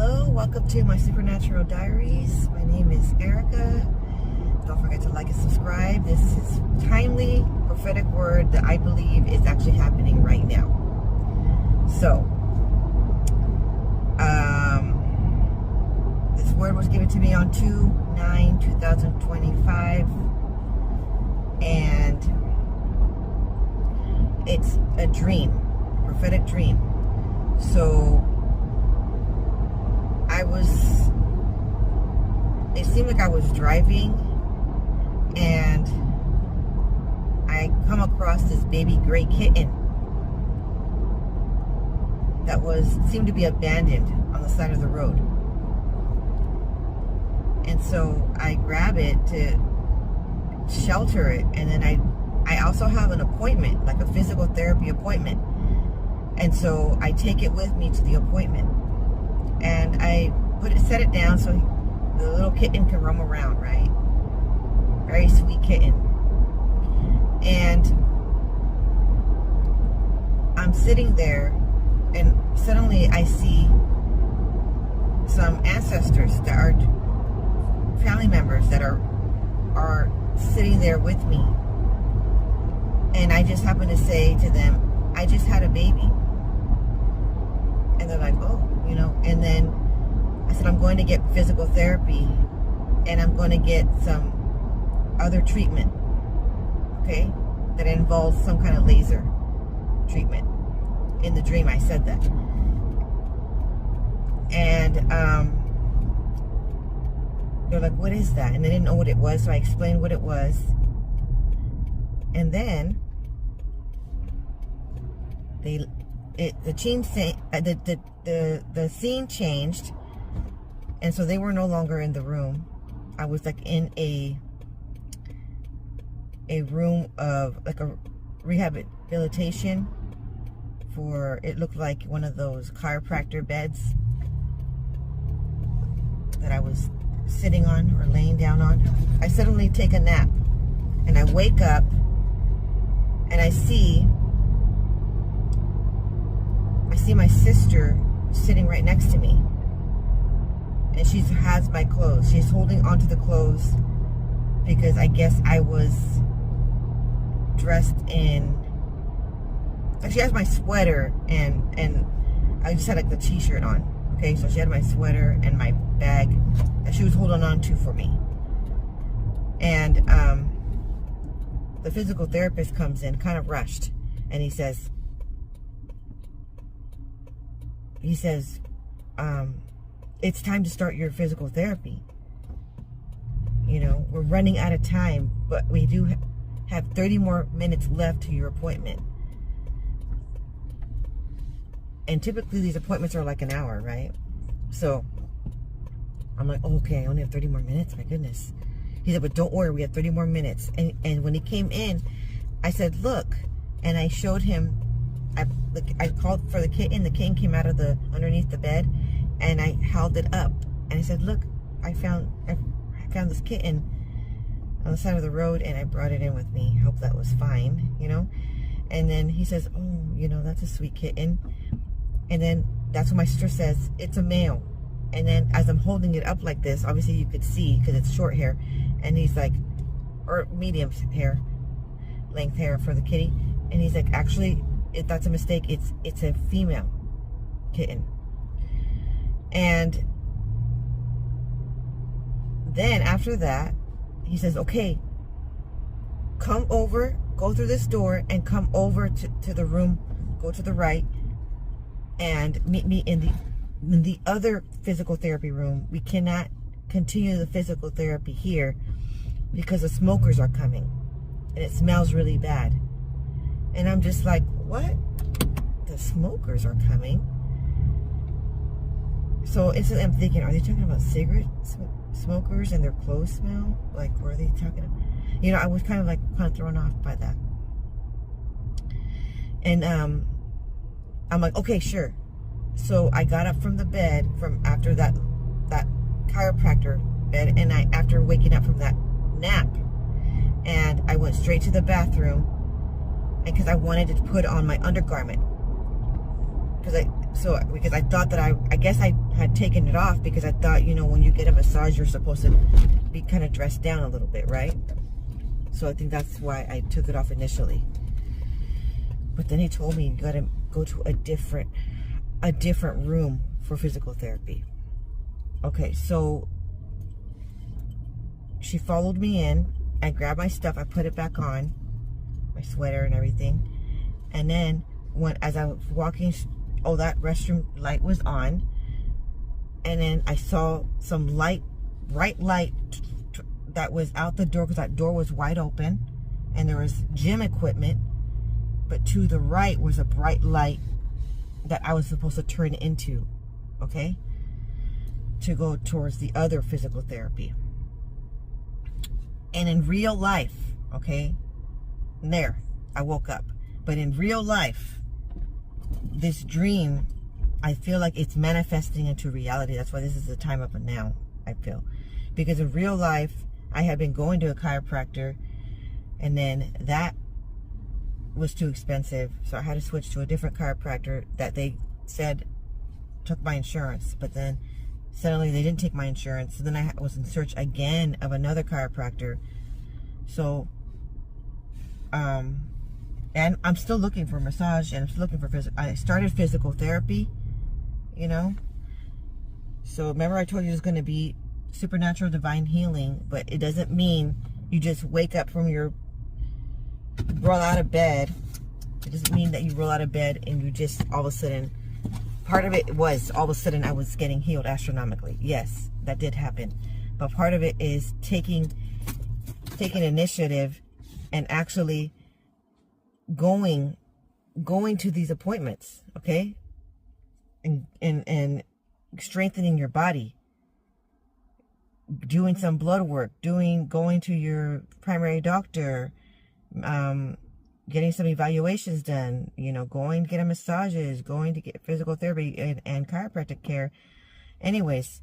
Hello, welcome to my Supernatural Diaries. My name is Erica. Don't forget to like and subscribe. This is timely prophetic word that I believe is actually happening right now. So, this word was given to me on 2/9/2025, and it's a dream, prophetic dream. So it seemed like I was driving and I come across this baby gray kitten that seemed to be abandoned on the side of the road. And so I grab it to shelter it, and then I also have an appointment, like a physical therapy appointment. And so I take it with me to the appointment, and I set it down so the little kitten can roam around, right? Very sweet kitten. And I'm sitting there, and suddenly I see some ancestors that are family members that are sitting there with me. And I just happen to say to them, I just had a baby. And they're like, oh, and then I said, I'm going to get physical therapy, and I'm going to get some other treatment, okay, that involves some kind of laser treatment. In the dream, I said that. And they're like, what is that? And they didn't know what it was, so I explained what it was. And then the scene changed, and so they were no longer in the room. I was like in a room of like a rehabilitation for, it looked like one of those chiropractor beds that I was sitting on or laying down on. I suddenly take a nap, and I wake up, and I see my sister sitting right next to me, and she has my clothes. She's holding onto the clothes because I guess I was dressed in, like, she has my sweater and I just had like the t-shirt on. Okay, so she had my sweater and my bag that she was holding on to for me. And the physical therapist comes in, kind of rushed, and he says, it's time to start your physical therapy. We're running out of time, but we do have 30 more minutes left to your appointment. And typically these appointments are like an hour, right? So I'm like, oh, okay, I only have 30 more minutes. My goodness. He said, but don't worry, we have 30 more minutes. And when he came in, I said, look, and I showed him, I called for the kitten. The kitten came out of underneath the bed, and I held it up, and I said, look, I found this kitten on the side of the road, and I brought it in with me. Hope that was fine, And then he says, oh, that's a sweet kitten. And then that's when my sister says, it's a male. And then as I'm holding it up like this, obviously you could see because it's short hair, and he's like, or medium hair, length hair for the kitty. And he's like, actually, that's a mistake. It's a female kitten. And then after that, he says, okay, come over, go through this door, and come over to the room, go to the right, and meet me in the other physical therapy room. We cannot continue the physical therapy here because the smokers are coming, and it smells really bad. And I'm just like, what? The smokers are coming? So instantly I'm thinking, are they talking about cigarette smokers and their clothes smell? Like, what are they talking about? I was kind of thrown off by that. And I'm like, okay, sure. So I got up from the bed from after that chiropractor bed, and after waking up from that nap, and I went straight to the bathroom, and because I wanted to put on my undergarment, because So, because I thought that I guess I had taken it off because I thought, you know, when you get a massage, you're supposed to be kind of dressed down a little bit, right? So I think that's why I took it off initially. But then he told me you gotta go to a different room for physical therapy. Okay, so she followed me in. I grabbed my stuff, I put it back on, my sweater and everything. And then as I was walking, oh, that restroom light was on. And then I saw some bright light that was out the door, because that door was wide open and there was gym equipment. But to the right was a bright light that I was supposed to turn into, okay? To go towards the other physical therapy. And in real life, okay, there, I woke up. But in real life, this dream, I feel like it's manifesting into reality. That's why this is the time of a now, I feel. Because in real life, I had been going to a chiropractor, and then that was too expensive. So I had to switch to a different chiropractor that they said took my insurance. But then suddenly they didn't take my insurance. So then I was in search again of another chiropractor. So, and I'm still looking for a massage, and I'm still looking for I started physical therapy, you know. So remember I told you there's going to be supernatural divine healing, but it doesn't mean you just wake up from roll out of bed. It doesn't mean that you roll out of bed and you just all of a sudden, part of it was all of a sudden I was getting healed astronomically. Yes, that did happen. But part of it is taking initiative and actually going to these appointments, okay? And strengthening your body, doing some blood work, going to your primary doctor, getting some evaluations done, you know, going to get massages, going to get physical therapy and chiropractic care. Anyways,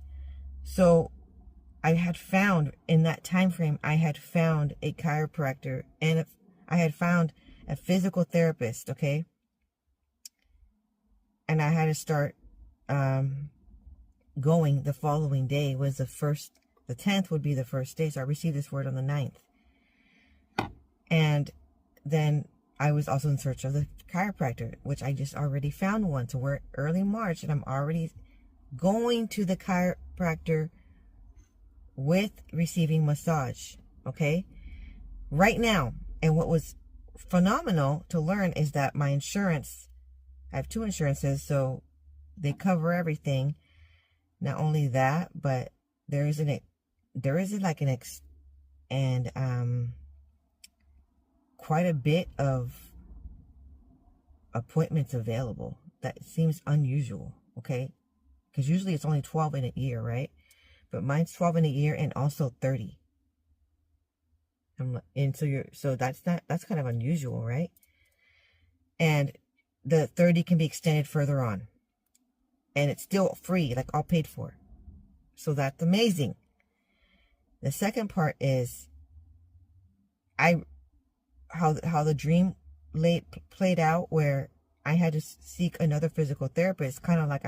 so I had found in that time frame, I had found a chiropractor and I had found a physical therapist, okay? And I had to start going the following day. Was the 10th would be the first day. So I received this word on the 9th. And then I was also in search of the chiropractor, which I just already found one. So we're early March and I'm already going to the chiropractor with receiving massage, okay? Right now. And what was phenomenal to learn is that my insurance, I have 2 insurances, so they cover everything. Not only that, but there is quite a bit of appointments available. That seems unusual, okay? Because usually it's only 12 in a year, right? But mine's 12 in a year and also 30. So that's kind of unusual, right? And the 30 can be extended further on. And it's still free, like all paid for. So that's amazing. The second part is how the dream played out, where I had to seek another physical therapist, kind of like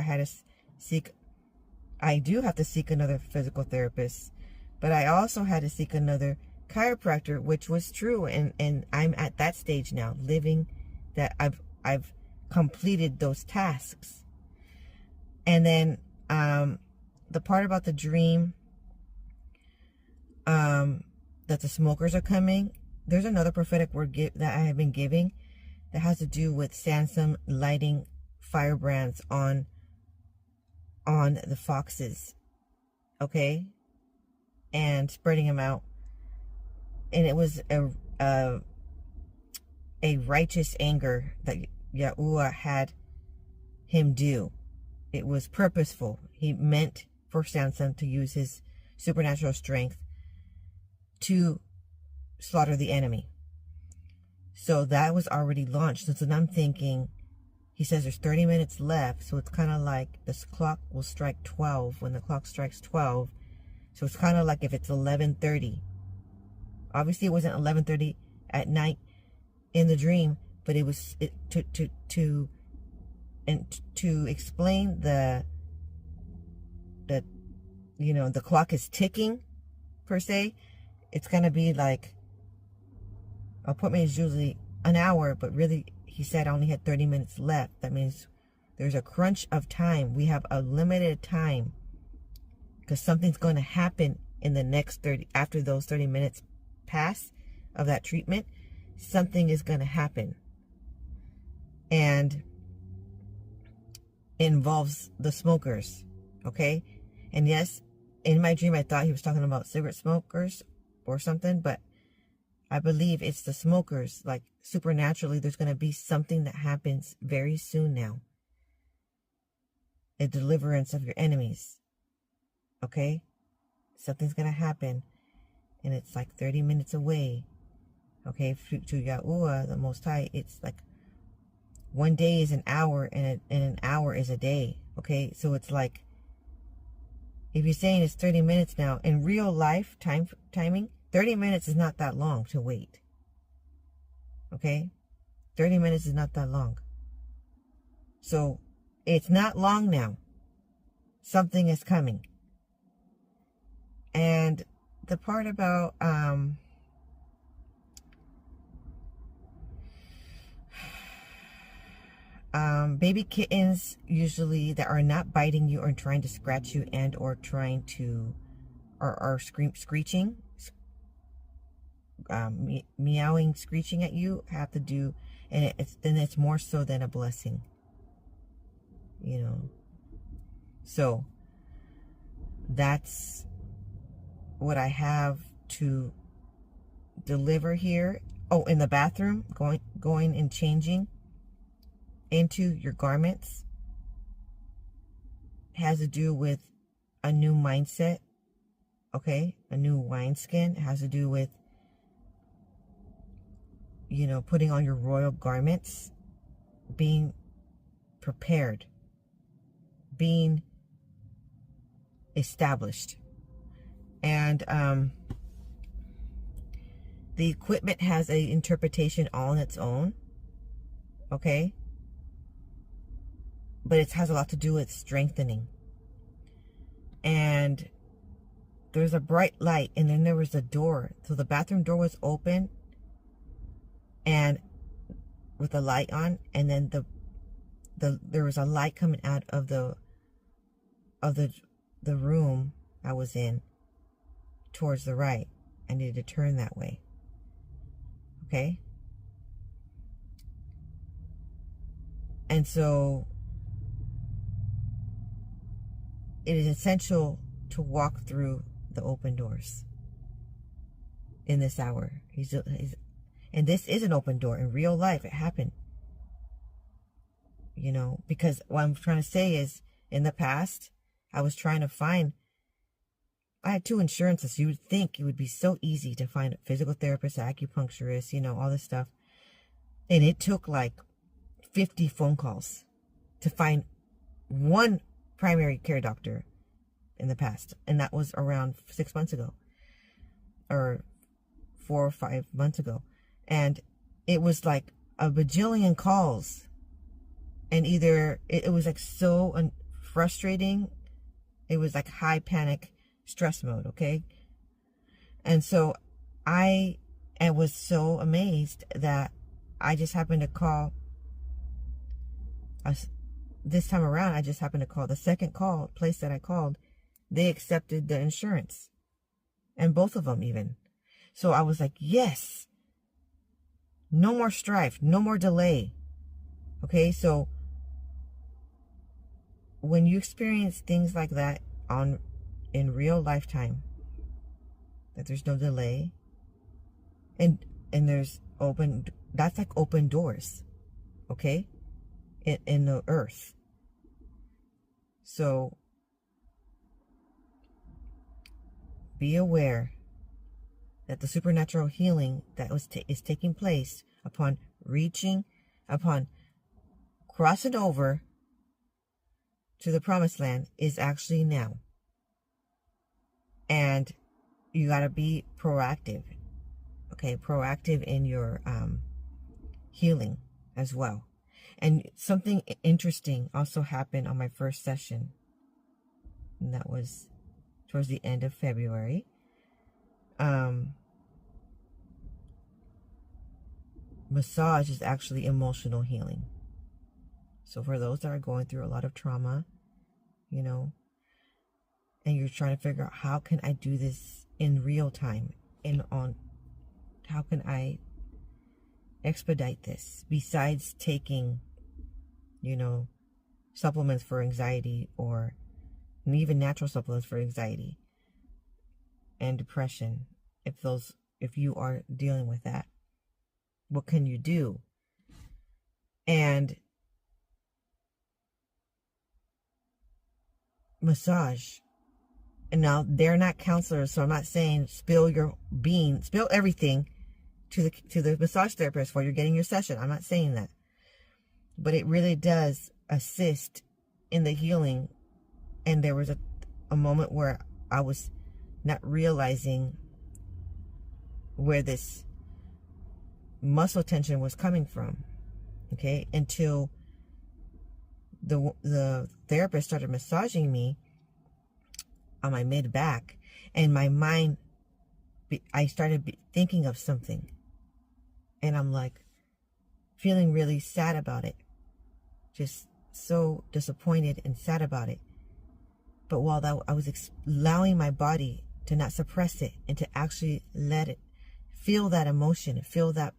I do have to seek another physical therapist, but I also had to seek another chiropractor, which was true, and I'm at that stage now, living that I've completed those tasks. And then the part about the dream, that the smokers are coming, there's another prophetic word that I have been giving that has to do with Sansom lighting firebrands on the foxes, okay, and spreading them out. And it was a righteous anger that Yahuah had him do. It was purposeful. He meant for Sansom to use his supernatural strength to slaughter the enemy. So that was already launched. So then I'm thinking, he says there's 30 minutes left. So it's kind of like this clock will strike 12 when the clock strikes 12. So it's kind of like if it's 11:30. Obviously it wasn't 11:30 at night in the dream, but it was to and to explain the the clock is ticking per se, it's gonna be like appointment is usually an hour, but really he said I only had 30 minutes left. That means there's a crunch of time. We have a limited time because something's going to happen in the next 30, after those 30 minutes pass of that treatment, something is going to happen. And it involves the smokers, okay? And yes, in my dream, I thought he was talking about cigarette smokers or something, but I believe it's the smokers. Like supernaturally, there's going to be something that happens very soon now. A deliverance of your enemies, okay? Something's going to happen, and it's like 30 minutes away, okay? To Yahuah, the Most High, it's like 1 day is an hour, and an hour is a day, okay? So it's like, if you're saying it's 30 minutes now, in real life timing, 30 minutes is not that long to wait, okay? 30 minutes is not that long. So it's not long now. Something is coming. And the part about baby kittens usually that are not biting you or trying to scratch you and or trying to or screeching, meowing, screeching at you have to do, and it's more so than a blessing, you know. So that's what I have to deliver here. Oh, in the bathroom, going and changing into your garments has to do with a new mindset, okay? A new wineskin. It has to do with, you know, putting on your royal garments, being prepared, being established. And the equipment has a interpretation all on its own, okay? But it has a lot to do with strengthening. And there's a bright light, and then there was a door. So the bathroom door was open and with the light on, and then there was a light coming out of the room I was in towards the right. I needed to turn that way. Okay? And so it is essential to walk through the open doors in this hour. And this is an open door. In real life, it happened. You know, because what I'm trying to say is, in the past, I was trying to find, I had 2 insurances. You would think it would be so easy to find a physical therapist, acupuncturist, you know, all this stuff. And it took like 50 phone calls to find one primary care doctor in the past. And that was around 6 months ago, or 4 or 5 months ago. And it was like a bajillion calls. And either it was like so frustrating. It was like high panic stress mode, okay? And so I was so amazed that I just happened to call this time around. I just happened to call the second place that I called. They accepted the insurance, and both of them even. So I was like, yes, no more strife, no more delay. Okay, so when you experience things like that in real lifetime, that there's no delay, and there's that's like open doors, okay, in the earth. So be aware that the supernatural healing that is taking place upon crossing over to the promised land is actually now. And you got to be proactive, okay? Proactive in your healing as well. And something interesting also happened on my first session. And that was towards the end of February. Massage is actually emotional healing. So for those that are going through a lot of trauma, you know, and you're trying to figure out, how can I do this in real time? How can I expedite this besides taking, you know, supplements for anxiety, or even natural supplements for anxiety and depression? If you are dealing with that, what can you do? And massage. And now they're not counselors, so I'm not saying spill everything to the massage therapist while you're getting your session. I'm not saying that. But it really does assist in the healing. And there was a moment where I was not realizing where this muscle tension was coming from, okay, until the therapist started massaging me on my mid back, and my mind, I started thinking of something, and I'm like feeling really sad about it, just so disappointed and sad about it. But while I was allowing my body to not suppress it and to actually let it feel that emotion, feel that,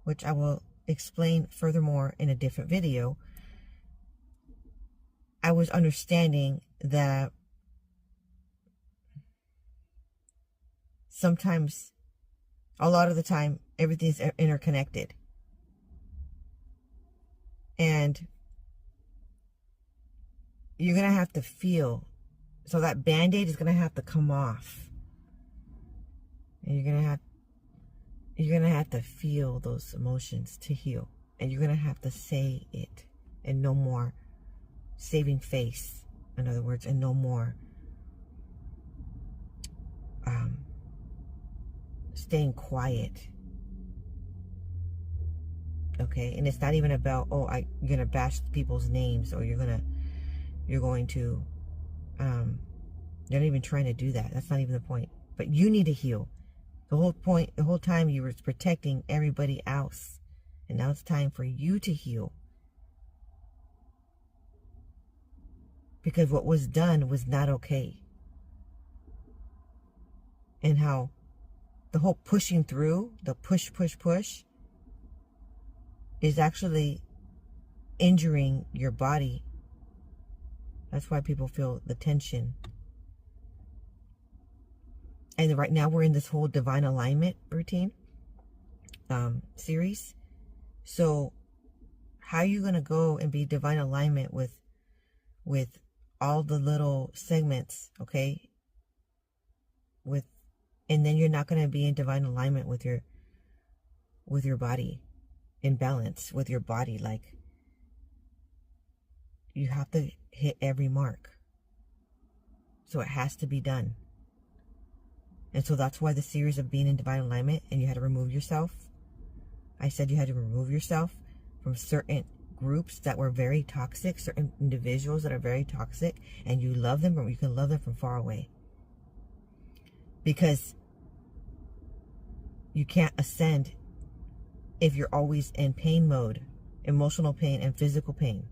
which I will explain furthermore in a different video, I was understanding that sometimes, a lot of the time, everything's interconnected. And you're going to have to feel. So that Band-Aid is going to have to come off. And you're going to have to feel those emotions to heal. And you're going to have to say it. And no more saving face, in other words, and no more staying quiet. Okay? And it's not even about, you're going to bash people's names, or you're going to you're not even trying to do that. That's not even the point. But you need to heal. The whole time you were protecting everybody else. And now it's time for you to heal. Because what was done was not okay. And how the whole pushing through, the push, is actually injuring your body. That's why people feel the tension. And right now we're in this whole divine alignment routine series. So how are you going to go and be divine alignment with all the little segments, okay? And then you're not going to be in divine alignment with your body, in balance with your body. Like, you have to hit every mark. So it has to be done. And so that's why the series of being in divine alignment, and you had to remove yourself. I said you had to remove yourself from certain groups that were very toxic, certain individuals that are very toxic, and you love them, or you can love them from far away. Because you can't ascend if you're always in pain mode, emotional pain and physical pain.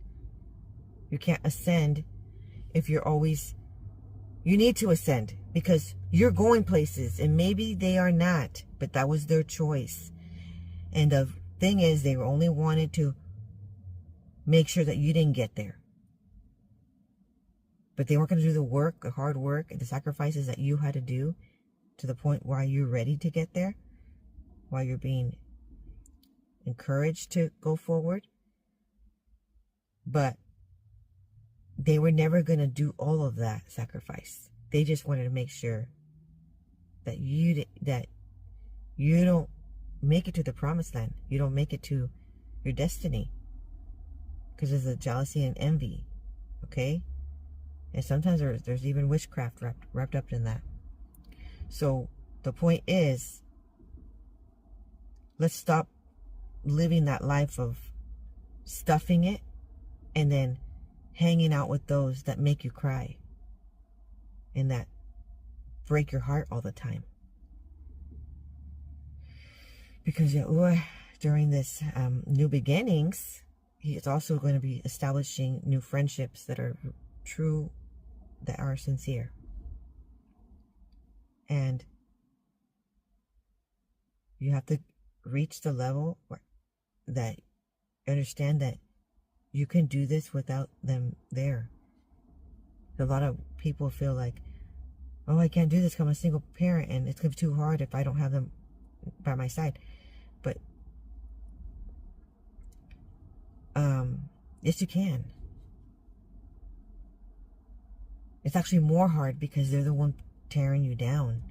You can't ascend if you're always... You need to ascend because you're going places, and maybe they are not, but that was their choice. And the thing is, they only wanted to make sure that you didn't get there. But they weren't going to do the work, the hard work, and the sacrifices that you had to do to the point where you're ready to get there, while you're being encouraged to go forward. But they were never going to do all of that sacrifice. They just wanted to make sure that you don't make it to the promised land. You don't make it to your destiny. Because there's a jealousy and envy. Okay? And sometimes there's even witchcraft wrapped up in that. So the point is, let's stop living that life of stuffing it, and then hanging out with those that make you cry and that break your heart all the time. Because Yahuah, during this new beginnings, he is also going to be establishing new friendships that are true, that are sincere. And you have to reach the level that you understand that you can do this without them there. A lot of people feel like, oh, I can't do this because I'm a single parent and it's going to be too hard if I don't have them by my side. But yes, you can. It's actually more hard because they're the one tearing you down.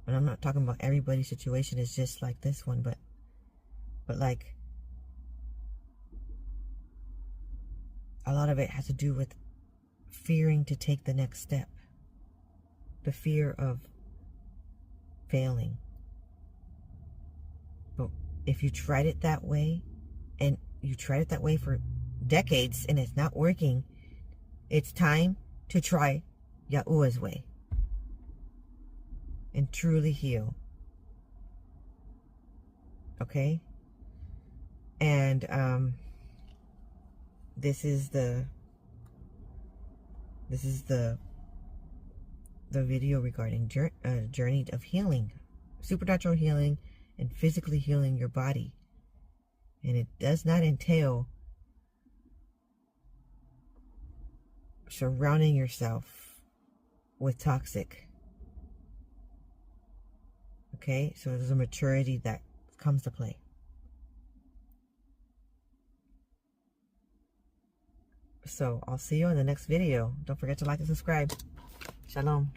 And I'm not talking about everybody's situation is just like this one, but like a lot of it has to do with fearing to take the next step. The fear of failing. But if you tried it that way, and you tried it that way for decades and it's not working, it's time to try Yahuah's way and truly heal. Okay? And this is the video regarding journey of healing, supernatural healing, and physically healing your body. And it does not entail surrounding yourself with toxic. Okay, so there's a maturity that comes to play. So I'll see you in the next video. Don't forget to like and subscribe. Shalom.